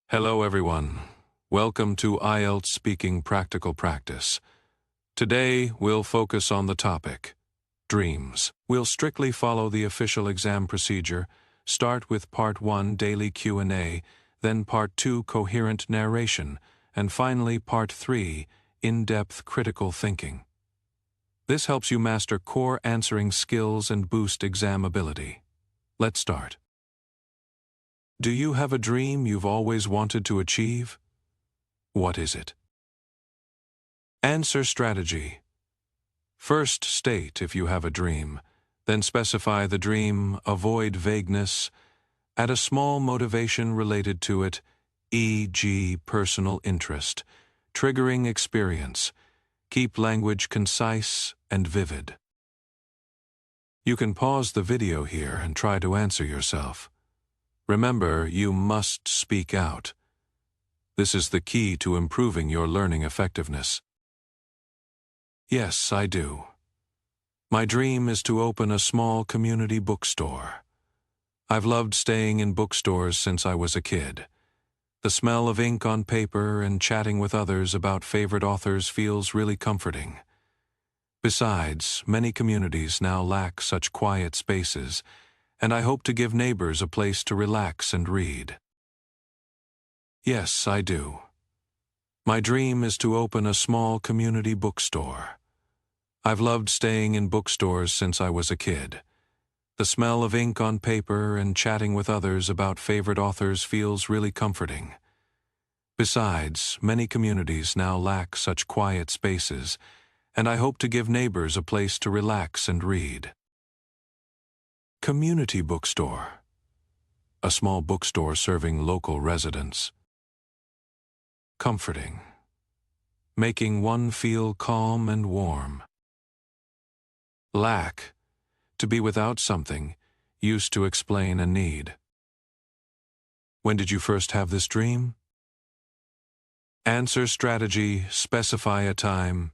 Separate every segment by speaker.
Speaker 1: Hello everyone. Welcome to IELTS Speaking Practical Practice. Today, we'll focus on the topic, dreams. We'll strictly follow the official exam procedure, start with Part 1 Daily Q&A, then Part 2 Coherent Narration, and finally Part 3 In-Depth Critical Thinking. This helps you master core answering skills and boost exam ability. Let's start. Do you have a dream you've always wanted to achieve? What is it? Answer strategy. First, state if you have a dream. Then specify the dream, avoid vagueness, add a small motivation related to it, e.g. personal interest, triggering experience. Keep language concise and vivid. You can pause the video here and try to answer yourself. Remember, you must speak out. This is the key to improving your learning effectiveness. Yes, I do. My dream is to open a small community bookstore. I've loved staying in bookstores since I was a kid. The smell of ink on paper and chatting with others about favorite authors feels really comforting. Besides, many communities now lack such quiet spaces, and I hope to give neighbors a place to relax and read. Yes, I do. My dream is to open a small community bookstore. I've loved staying in bookstores since I was a kid. The smell of ink on paper and chatting with others about favorite authors feels really comforting. Besides, many communities now lack such quiet spaces, and I hope to give neighbors a place to relax and read. Community bookstore. A small bookstore serving local residents. Comforting. Making one feel calm and warm. Lack. To be without something, used to explain a need. When did you first have this dream? Answer strategy, specify a time,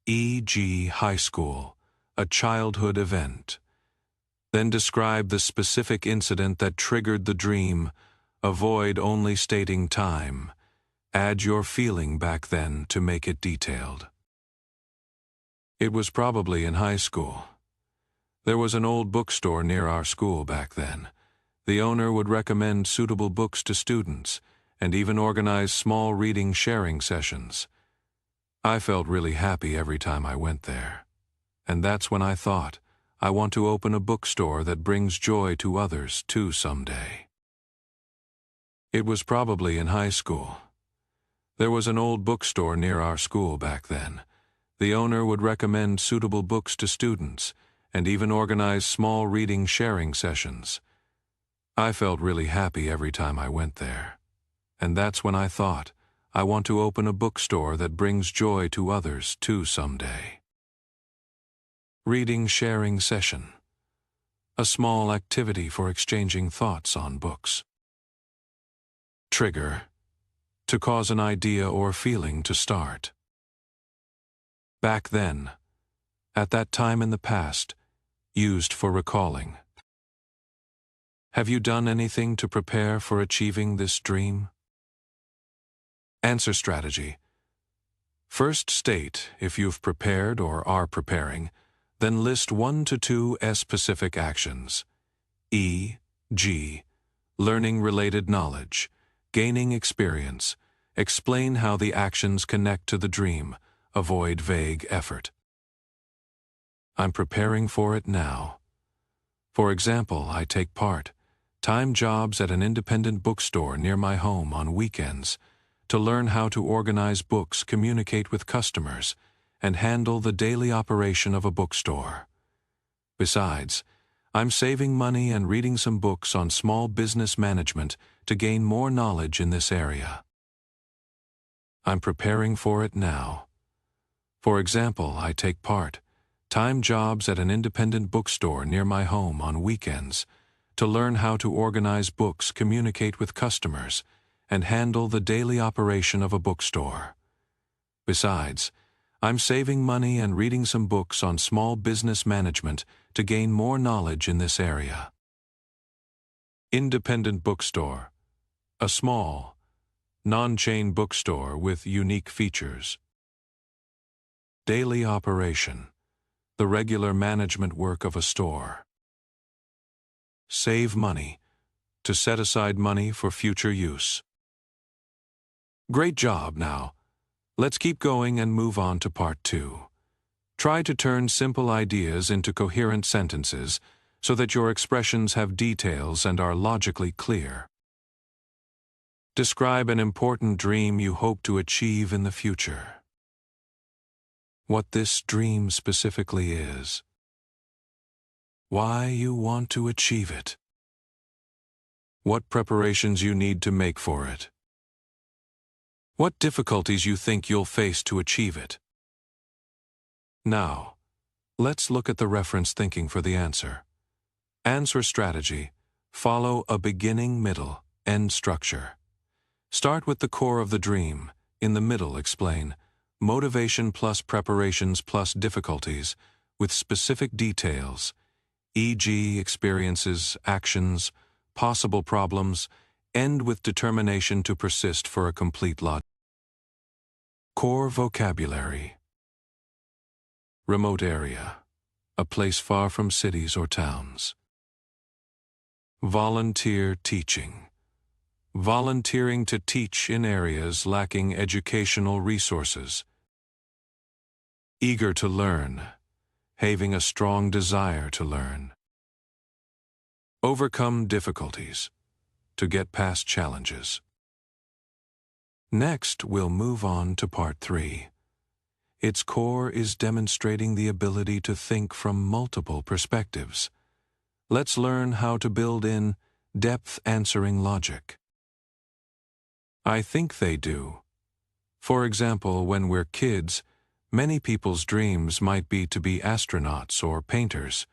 Speaker 1: e.g. high school, a childhood event. Then describe the specific incident that triggered the dream. Avoid only stating time. Add your feeling back then to make it detailed. It was probably in high school. There was an old bookstore near our school back then. The owner would recommend suitable books to students and even organize small reading sharing sessions. I felt really happy every time I went there. And that's when I thought, I want to open a bookstore that brings joy to others too someday. It was probably in high school. There was an old bookstore near our school back then. The owner would recommend suitable books to students and even organize small reading sharing sessions. I felt really happy every time I went there. And that's when I thought, I want to open a bookstore that brings joy to others too someday. Reading sharing session. A small activity for exchanging thoughts on books. Trigger. To cause an idea or feeling to start. Back then. At that time in the past. Used for recalling. Have you done anything to prepare for achieving this dream? Answer strategy. First state if you've prepared or are preparing, then list 1 to 2 specific actions. E.g. learning related knowledge, gaining experience, explain how the actions connect to the dream, avoid vague effort. I'm preparing for it now. For example, I take part, time jobs at an independent bookstore near my home on weekends, to learn how to organize books, communicate with customers, and handle the daily operation of a bookstore. Besides, I'm saving money and reading some books on small business management to gain more knowledge in this area. I'm preparing for it now. For example, I take part, time jobs at an independent bookstore near my home on weekends, to learn how to organize books, communicate with customers, and handle the daily operation of a bookstore. Besides, I'm saving money and reading some books on small business management to gain more knowledge in this area. Independent bookstore. A small, Non-chain bookstore with unique features. Daily operation. The regular management work of a store. Save money. To set aside money for future use. Great job now. Let's keep going and move on to part 2. Try to turn simple ideas into coherent sentences so that your expressions have details and are logically clear. Describe an important dream you hope to achieve in the future. What this dream specifically is. Why you want to achieve it. What preparations you need to make for it. What difficulties you think you'll face to achieve it. Now, let's look at the reference thinking for the answer. Answer strategy. Follow a beginning, middle, end structure. Start with the core of the dream. In the middle, explain motivation plus preparations plus difficulties with specific details, e.g., experiences, actions, possible problems. End with determination to persist for a complete lot. Core vocabulary. Remote area. A place far from cities or towns. Volunteer teaching. Volunteering to teach in areas lacking educational resources. Eager to learn. Having a strong desire to learn. Overcome difficulties. To get past challenges. Next, we'll move on to part 3. Its core is demonstrating the ability to think from multiple perspectives. Let's learn how to build in depth answering logic. I think they do. For example, when we're kids, many people's dreams might be to be astronauts or painters.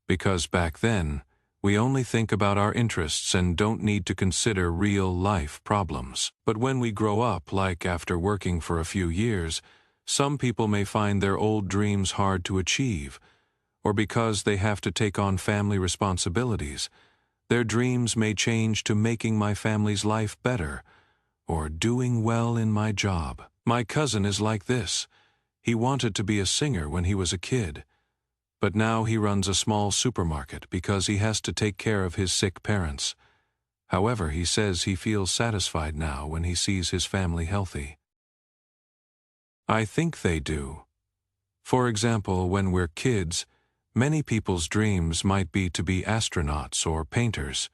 Speaker 1: Because back then, we only think about our interests and don't need to consider real-life problems. But when we grow up, like after working for a few years, some people may find their old dreams hard to achieve, or because they have to take on family responsibilities, their dreams may change to making my family's life better, or doing well in my job. My cousin is like this. He wanted to be a singer when he was a kid. But now he runs a small supermarket because he has to take care of his sick parents. However, he says he feels satisfied now when he sees his family healthy. I think they do. For example, when we're kids, many people's dreams might be to be astronauts or painters.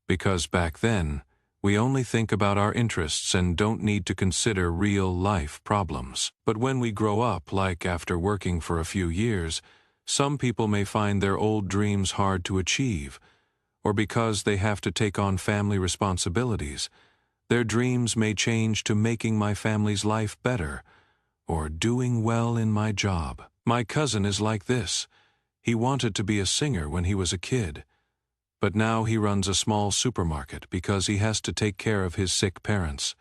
Speaker 1: Because back then, we only think about our interests and don't need to consider real-life problems. But when we grow up, like after working for a few years, some people may find their old dreams hard to achieve, or because they have to take on family responsibilities, their dreams may change to making my family's life better, or doing well in my job. My cousin is like this. He wanted to be a singer when he was a kid, but now he runs a small supermarket because he has to take care of his sick parents.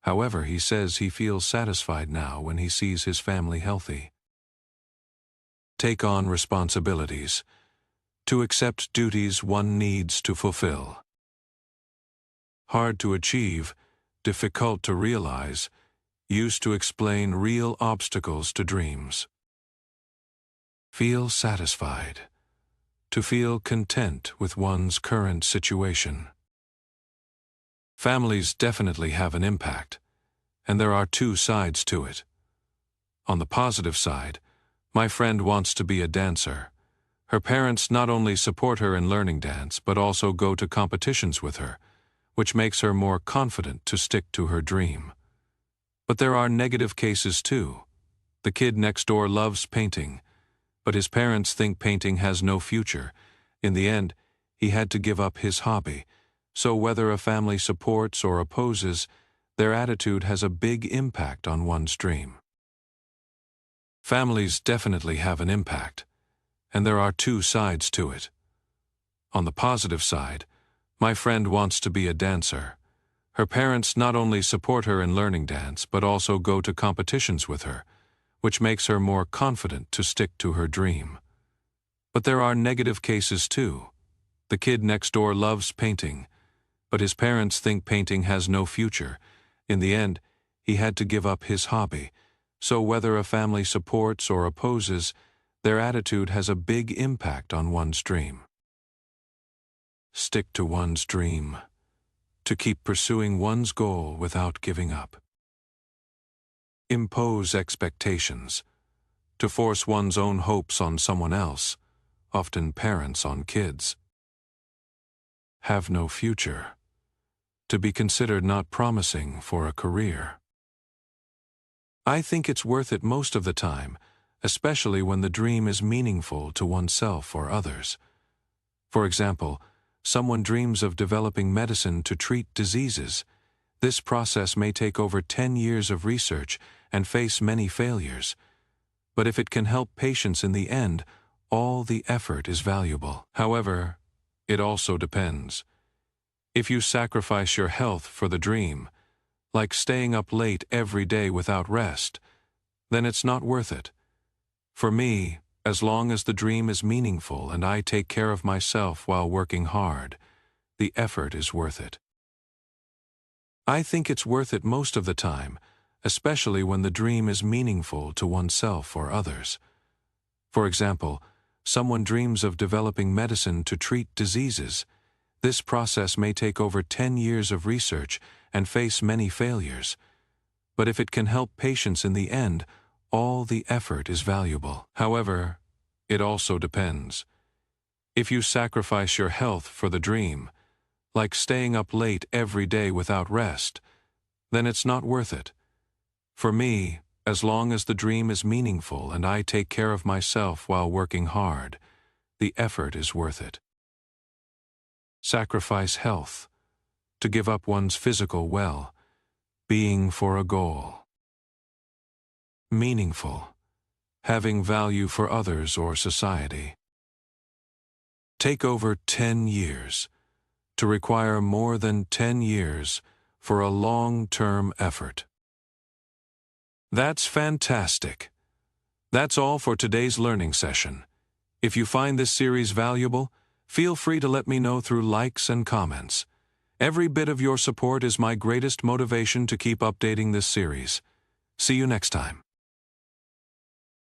Speaker 1: However, he says he feels satisfied now when he sees his family healthy. Take on responsibilities. To accept duties one needs to fulfill. Hard to achieve, difficult to realize, used to explain real obstacles to dreams. Feel satisfied. To feel content with one's current situation. Families definitely have an impact, and there are two sides to it. On the positive side, my friend wants to be a dancer. Her parents not only support her in learning dance, but also go to competitions with her, which makes her more confident to stick to her dream. But there are negative cases too. The kid next door loves painting, but his parents think painting has no future. In the end, he had to give up his hobby. So whether a family supports or opposes, their attitude has a big impact on one's dream. Families definitely have an impact, and there are two sides to it. On the positive side, my friend wants to be a dancer. Her parents not only support her in learning dance, but also go to competitions with her, which makes her more confident to stick to her dream. But there are negative cases too. The kid next door loves painting, but his parents think painting has no future. In the end, he had to give up his hobby. So whether a family supports or opposes, their attitude has a big impact on one's dream. Stick to one's dream. To keep pursuing one's goal without giving up. Impose expectations. To force one's own hopes on someone else, often parents on kids. Have no future. To be considered not promising for a career. I think it's worth it most of the time, especially when the dream is meaningful to oneself or others. For example, someone dreams of developing medicine to treat diseases. This process may take over 10 years of research and face many failures. But if it can help patients in the end, all the effort is valuable. However, it also depends. If you sacrifice your health for the dream, like staying up late every day without rest, then it's not worth it. For me, as long as the dream is meaningful and I take care of myself while working hard, the effort is worth it. I think it's worth it most of the time, especially when the dream is meaningful to oneself or others. For example, someone dreams of developing medicine to treat diseases. This process may take over 10 years of research and face many failures. But if it can help patients in the end, all the effort is valuable. However, it also depends. If you sacrifice your health for the dream, like staying up late every day without rest, then it's not worth it. For me, as long as the dream is meaningful and I take care of myself while working hard, the effort is worth it. Sacrifice health. To give up one's physical well-being for a goal. Meaningful. Having value for others or society. Take over 10 years. To require more than 10 years for a long-term effort. That's fantastic. That's all for today's learning session. If you find this series valuable, feel free to let me know through likes and comments. Every bit of your support is my greatest motivation to keep updating this series. See you next time.